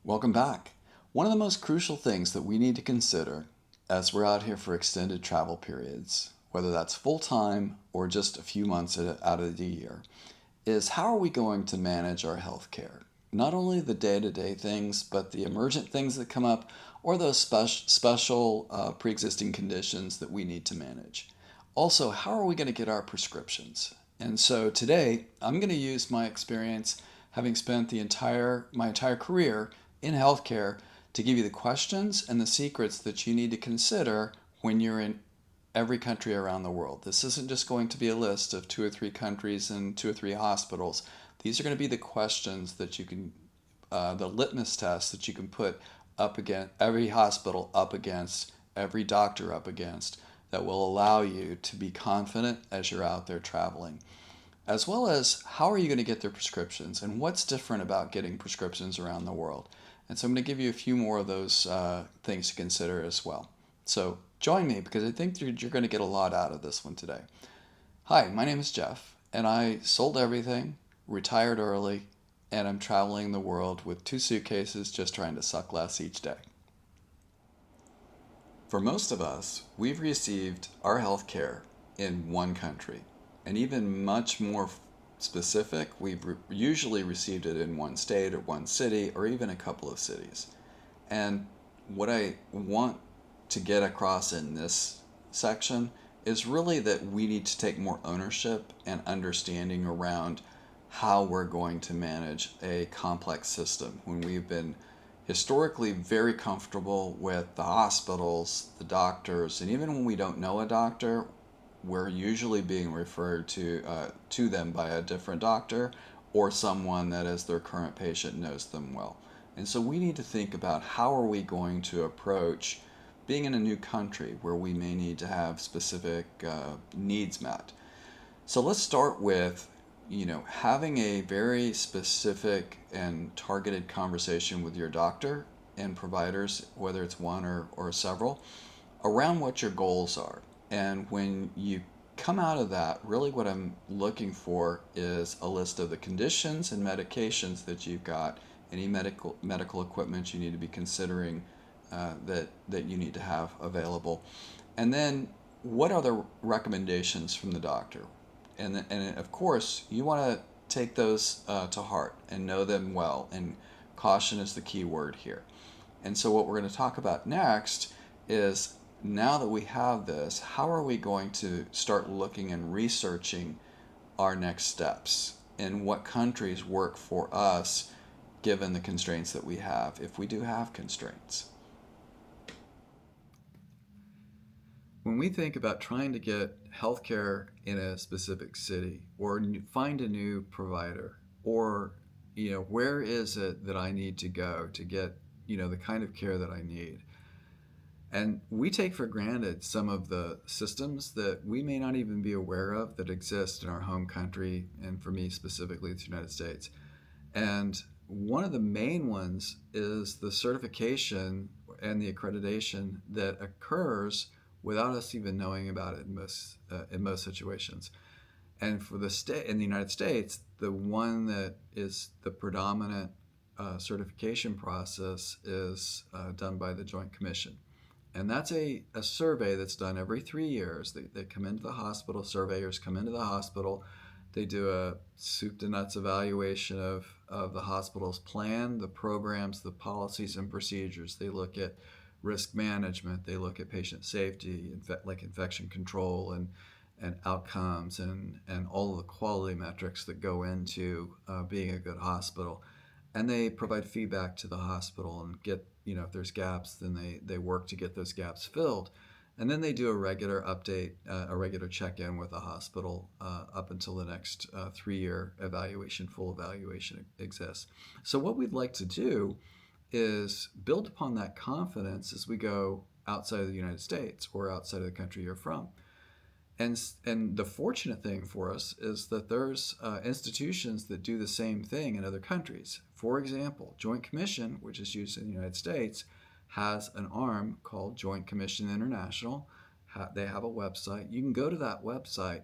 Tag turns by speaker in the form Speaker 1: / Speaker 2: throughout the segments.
Speaker 1: Welcome back. One of the most crucial things that we need to consider as we're out here for extended travel periods, whether that's full time or just a few months out of the year, is how are we going to manage our health care? Not only the day to day things, but the emergent things that come up or those special pre existing conditions that we need to manage. Also, how are we going to get our prescriptions? And so today, I'm going to use my experience having spent my entire career in healthcare to give you the questions and the secrets that you need to consider when you're in every country around the world. This isn't just going to be a list of two or three countries and two or three hospitals. These are going to be the questions that you can, the litmus test that you can put up against every hospital, up against every doctor, up against, that will allow you to be confident as you're out there traveling. As well as how are you going to get their prescriptions and what's different about getting prescriptions around the world. And so I'm going to give you a few more of those things to consider as well. So join me because I think you're going to get a lot out of this one today. Hi, my name is Jeff, and I sold everything, retired early, and I'm traveling the world with two suitcases just trying to suck less each day. For most of us, we've received our health care in one country, and even much more specific, usually received it in one state or one city or even a couple of cities. And what I want to get across in this section is really that we need to take more ownership and understanding around how we're going to manage a complex system when we've been historically very comfortable with the hospitals, the doctors, and even when we don't know a doctor, we're usually being referred to them by a different doctor or someone that as their current patient knows them well. And so we need to think about how are we going to approach being in a new country where we may need to have specific needs met. So let's start with having a very specific and targeted conversation with your doctor and providers, whether it's one or several, around what your goals are. And when you come out of that, really what I'm looking for is a list of the conditions and medications that you've got, any medical equipment you need to be considering that you need to have available. And then what are the recommendations from the doctor? And of course, you want to take those to heart and know them well. And caution is the key word here. And so, what we're going to talk about next is now that we have this, how are we going to start looking and researching our next steps and what countries work for us given the constraints that we have, if we do have constraints? When we think about trying to get healthcare in a specific city or find a new provider or where is it that I need to go to get the kind of care that I need, and we take for granted some of the systems that we may not even be aware of that exist in our home country, and for me specifically it's the United States. And one of the main ones is the certification and the accreditation that occurs without us even knowing about it in most situations. And for the state in the United States, the one that is the predominant certification process is done by the Joint Commission. And that's a survey that's done every 3 years. They come into the hospital, surveyors come into the hospital, they do a soup to nuts evaluation of the hospital's plan, the programs, the policies and procedures. They look at risk management, they look at patient safety, like infection control and outcomes and all of the quality metrics that go into being a good hospital. And they provide feedback to the hospital and get, if there's gaps, then they work to get those gaps filled. And then they do a regular update, a regular check-in with the hospital up until the next 3-year evaluation, full evaluation exists. So what we'd like to do is build upon that confidence as we go outside of the United States or outside of the country you're from. And the fortunate thing for us is that there's institutions that do the same thing in other countries. For example, Joint Commission, which is used in the United States, has an arm called Joint Commission International. They have a website. You can go to that website,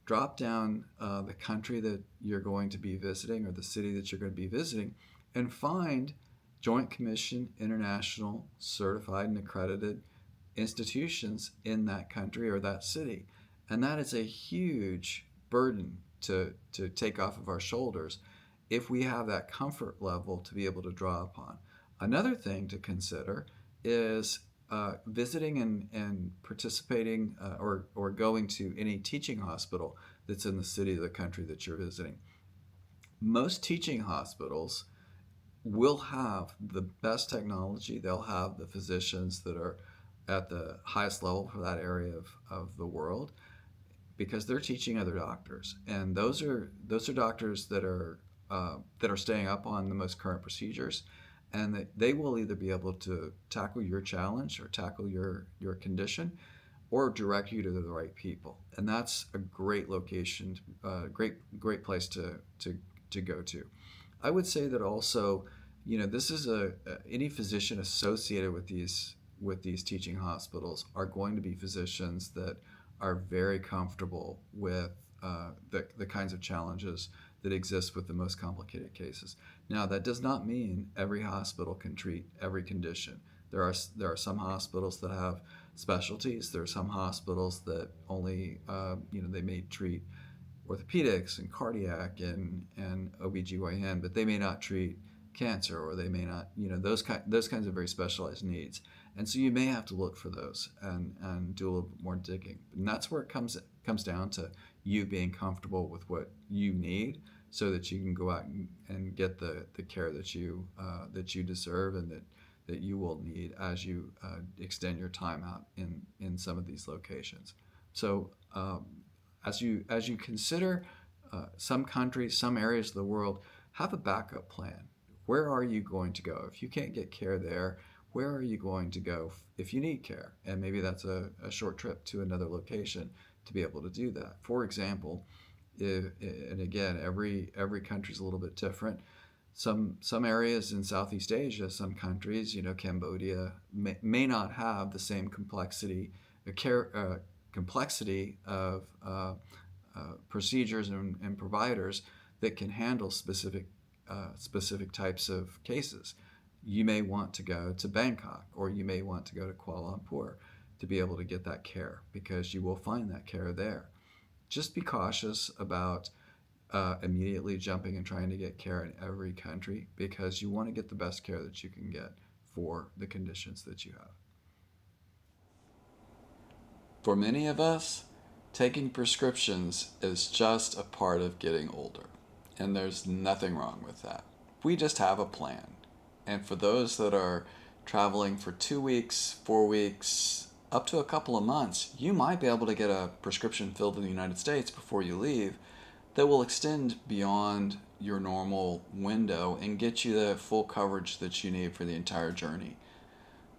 Speaker 1: drop down the country that you're going to be visiting or the city that you're going to be visiting, and find Joint Commission International certified and accredited institutions in that country or that city. And that is a huge burden to take off of our shoulders if we have that comfort level to be able to draw upon. Another thing to consider is visiting and participating or going to any teaching hospital that's in the city or the country that you're visiting. Most teaching hospitals will have the best technology. They'll have the physicians that are at the highest level for that area of the world because they're teaching other doctors, and those are doctors that are staying up on the most current procedures, and they will either be able to tackle your challenge or tackle your condition, or direct you to the right people, and that's a great location, great place to go to. I would say that also, this is any physician associated with these teaching hospitals are going to be physicians that are very comfortable with the kinds of challenges that exist with the most complicated cases. Now, that does not mean every hospital can treat every condition. There are some hospitals that have specialties. There are some hospitals that only they may treat orthopedics and cardiac and OBGYN, but they may not treat cancer, or they may not, those kinds of very specialized needs. And so you may have to look for those and do a little bit more digging. And that's where it comes down to you being comfortable with what you need so that you can go out and get the care that you deserve and that you will need as you extend your time out in some of these locations. So as you consider some countries, some areas of the world, have a backup plan. Where are you going to go? If you can't get care there, where are you going to go if you need care? And maybe that's a short trip to another location to be able to do that. For example, and again, every country is a little bit different. Some areas in Southeast Asia, some countries, Cambodia, may not have the same complexity of procedures and providers that can handle specific types of cases. You may want to go to Bangkok, or you may want to go to Kuala Lumpur to be able to get that care, because you will find that care there. Just be cautious about immediately jumping and trying to get care in every country, because you want to get the best care that you can get for the conditions that you have. For many of us, taking prescriptions is just a part of getting older, and there's nothing wrong with that. We just have a plan. And for those that are traveling for 2 weeks, 4 weeks, up to a couple of months, you might be able to get a prescription filled in the United States before you leave that will extend beyond your normal window and get you the full coverage that you need for the entire journey.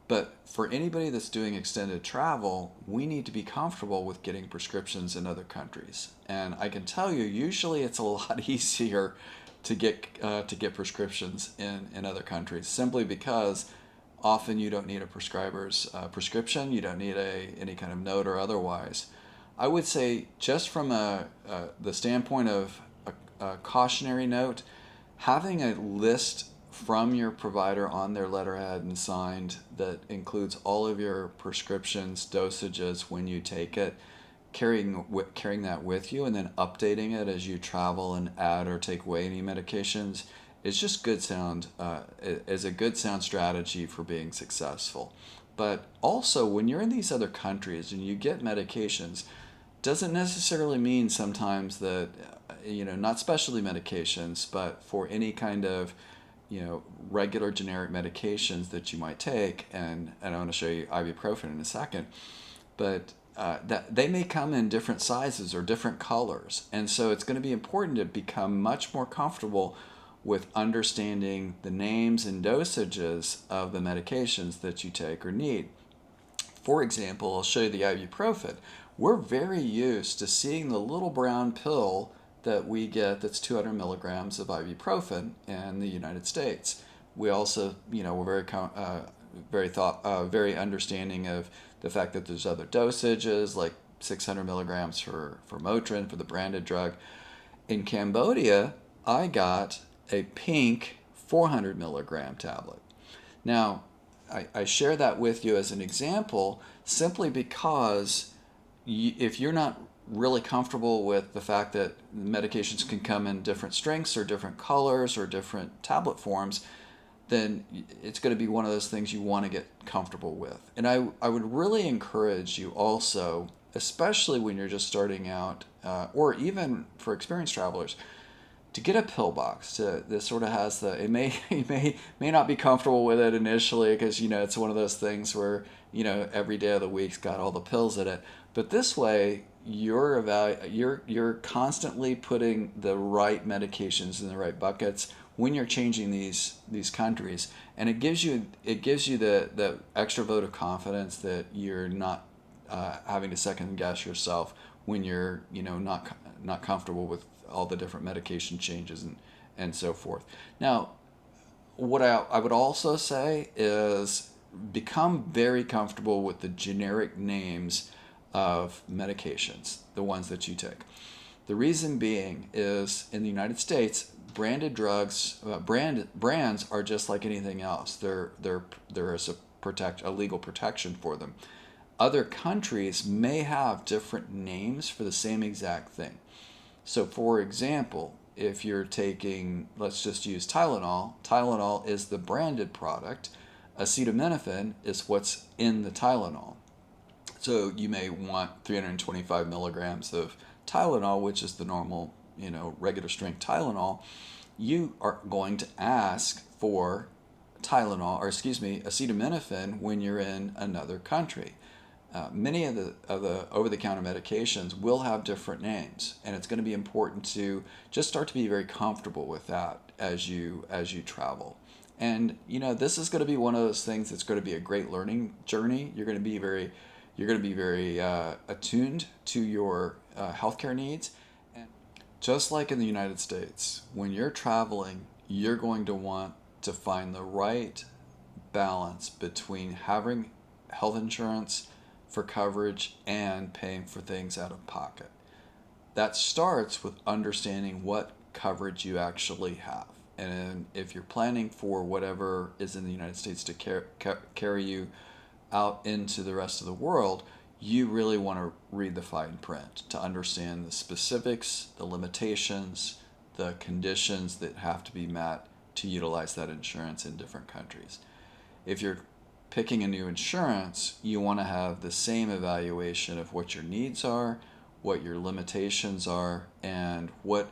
Speaker 1: But for anybody that's doing extended travel, we need to be comfortable with getting prescriptions in other countries. And I can tell you, usually it's a lot easier to get prescriptions in other countries, simply because often you don't need a prescriber's prescription. You don't need any kind of note or otherwise. I would say, just from the standpoint of a cautionary note, having a list from your provider on their letterhead and signed that includes all of your prescriptions, dosages when you take it, carrying that with you, and then updating it as you travel and add or take away any medications is just is a good sound strategy for being successful. But also, when you're in these other countries and you get medications, doesn't necessarily mean sometimes that, not specialty medications, but for any kind of regular generic medications that you might take, and I want to show you ibuprofen in a second, but that they may come in different sizes or different colors, and so it's going to be important to become much more comfortable with understanding the names and dosages of the medications that you take or need. For example, I'll show you the ibuprofen. We're very used to seeing the little brown pill that we get that's 200 milligrams of ibuprofen in the United States. We also, we're very understanding of the fact that there's other dosages, like 600 milligrams for Motrin, for the branded drug. In Cambodia, I got a pink 400 milligram tablet. Now, I share that with you as an example simply because if you're not really comfortable with the fact that medications can come in different strengths or different colors or different tablet forms, then it's going to be one of those things you want to get comfortable with. And I would really encourage you also, especially when you're just starting out, or even for experienced travelers, to get a pill box. This sort of has the, it may you may not be comfortable with it initially because it's one of those things where every day of the week's got all the pills in it. But this way you're constantly putting the right medications in the right buckets when you're changing these countries, and it gives you the extra vote of confidence that you're not having to second guess yourself when you're not comfortable with all the different medication changes and so forth. Now, what I would also say is become very comfortable with the generic names of medications, the ones that you take. The reason being is in the United States, branded drugs, brands are just like anything else. There is a legal protection for them. Other countries may have different names for the same exact thing. So, for example, if you're taking, let's just use Tylenol, Tylenol is the branded product. Acetaminophen is what's in the Tylenol. So, you may want 325 milligrams of Tylenol, which is the normal, regular strength Tylenol. You are going to ask for Tylenol, or excuse me, acetaminophen when you're in another country. Many of the over-the-counter medications will have different names, and it's going to be important to just start to be very comfortable with that as you travel. And this is going to be one of those things that's going to be a great learning journey. You're going to be very attuned to your healthcare needs, and just like in the United States, when you're traveling, you're going to want to find the right balance between having health insurance for coverage and paying for things out of pocket. That starts with understanding what coverage you actually have. And if you're planning for whatever is in the United States to carry you out into the rest of the world, you really want to read the fine print to understand the specifics, the limitations, the conditions that have to be met to utilize that insurance in different countries. If you're picking a new insurance, you want to have the same evaluation of what your needs are, what your limitations are, and what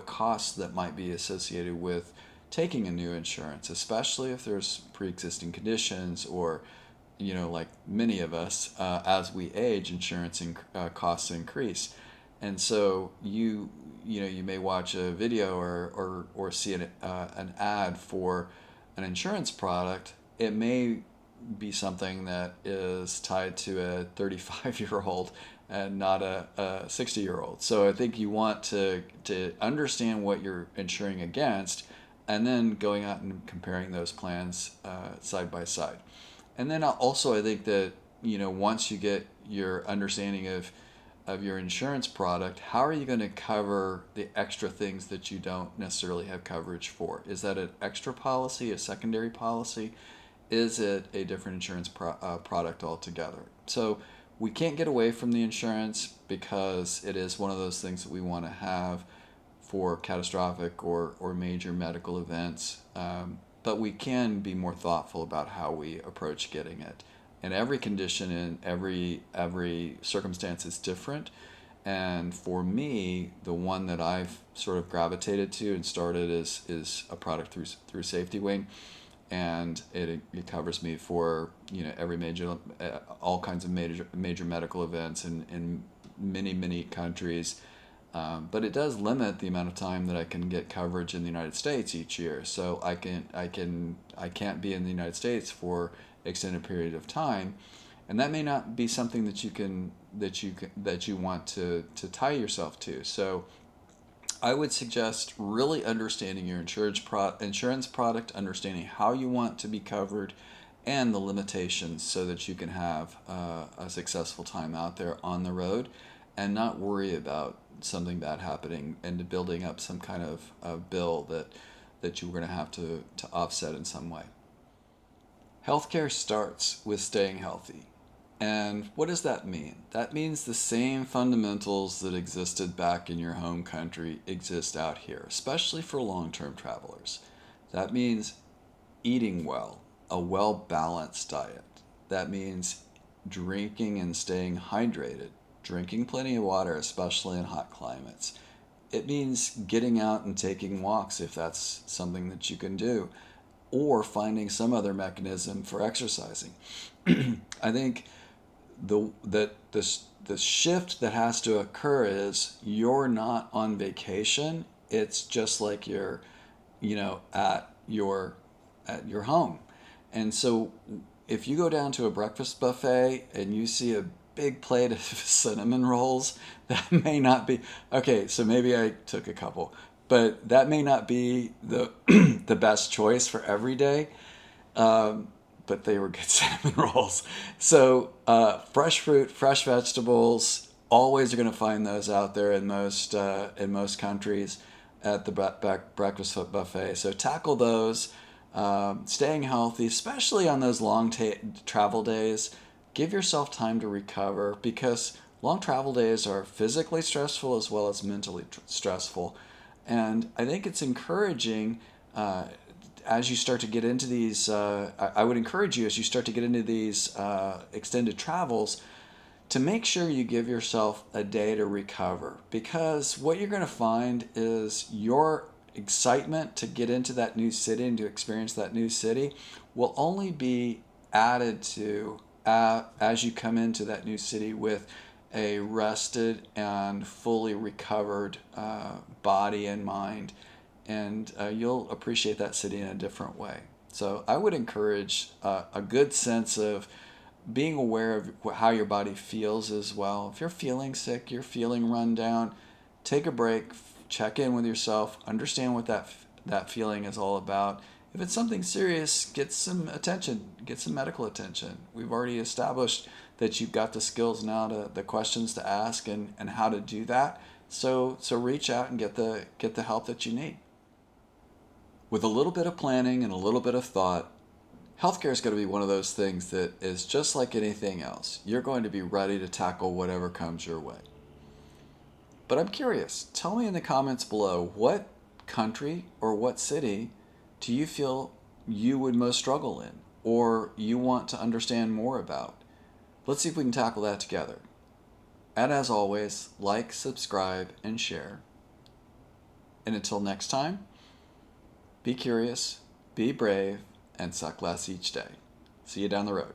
Speaker 1: costs that might be associated with taking a new insurance, especially if there's pre-existing conditions or like many of us, as we age, insurance costs increase, and so you may watch a video or see an ad for an insurance product. It may be something that is tied to a 35-year-old and not a 60-year-old. So I think you want to understand what you're insuring against, and then going out and comparing those plans side by side. And then also I think that once you get your understanding of your insurance product, how are you going to cover the extra things that you don't necessarily have coverage for? Is that an extra policy, a secondary policy? Is it a different insurance product altogether? So we can't get away from the insurance because it is one of those things that we want to have for catastrophic or major medical events. But we can be more thoughtful about how we approach getting it. And every condition and every circumstance is different. And for me, the one that I've sort of gravitated to and started is a product through Safety Wing, and it covers me for every major all kinds of major medical events in many countries. But it does limit the amount of time that I can get coverage in the United States each year. So I can't be in the United States for extended period of time, and that may not be something that you want to tie yourself to. So I would suggest really understanding your insurance product, understanding how you want to be covered, and the limitations so that you can have a successful time out there on the road and not worry about something bad happening and building up some kind of bill that you're going to have to offset in some way. Healthcare starts with staying healthy. And what does that mean? That means the same fundamentals that existed back in your home country exist out here, especially for long term travelers. That means eating well, a well balanced diet. That means drinking and staying hydrated, drinking plenty of water, especially in hot climates. It means getting out and taking walks if that's something that you can do, or finding some other mechanism for exercising. I think the shift that has to occur is you're not on vacation. It's just like you're, at your home. And so if you go down to a breakfast buffet and you see a big plate of cinnamon rolls, that may not be okay. So maybe I took a couple, but that may not be the the best choice for every day. But they were good cinnamon rolls. So fresh fruit, fresh vegetables, always are going to find those out there in most countries at the breakfast buffet. So tackle those. Staying healthy, especially on those long travel days. Give yourself time to recover because long travel days are physically stressful as well as mentally stressful. And I think it's encouraging as you start to get into these. I would encourage you as you start to get into these extended travels to make sure you give yourself a day to recover because what you're going to find is your excitement to get into that new city and to experience that new city will only be added to as you come into that new city with a rested and fully recovered body and mind, and you'll appreciate that city in a different way. So I would encourage a good sense of being aware of how your body feels as well. If you're feeling sick, you're feeling run down, take a break, check in with yourself, understand what that feeling is all about. If it's something serious, get some attention, get some medical attention. We've already established that you've got the skills now to the questions to ask and how to do that. So reach out and get the help that you need. With a little bit of planning and a little bit of thought, healthcare is going to be one of those things that is just like anything else. You're going to be ready to tackle whatever comes your way. But I'm curious, tell me in the comments below what country or what city do you feel you would most struggle in or you want to understand more about? Let's see if we can tackle that together. And as always, like, subscribe, and share. And until next time, be curious, be brave, and suck less each day. See you down the road.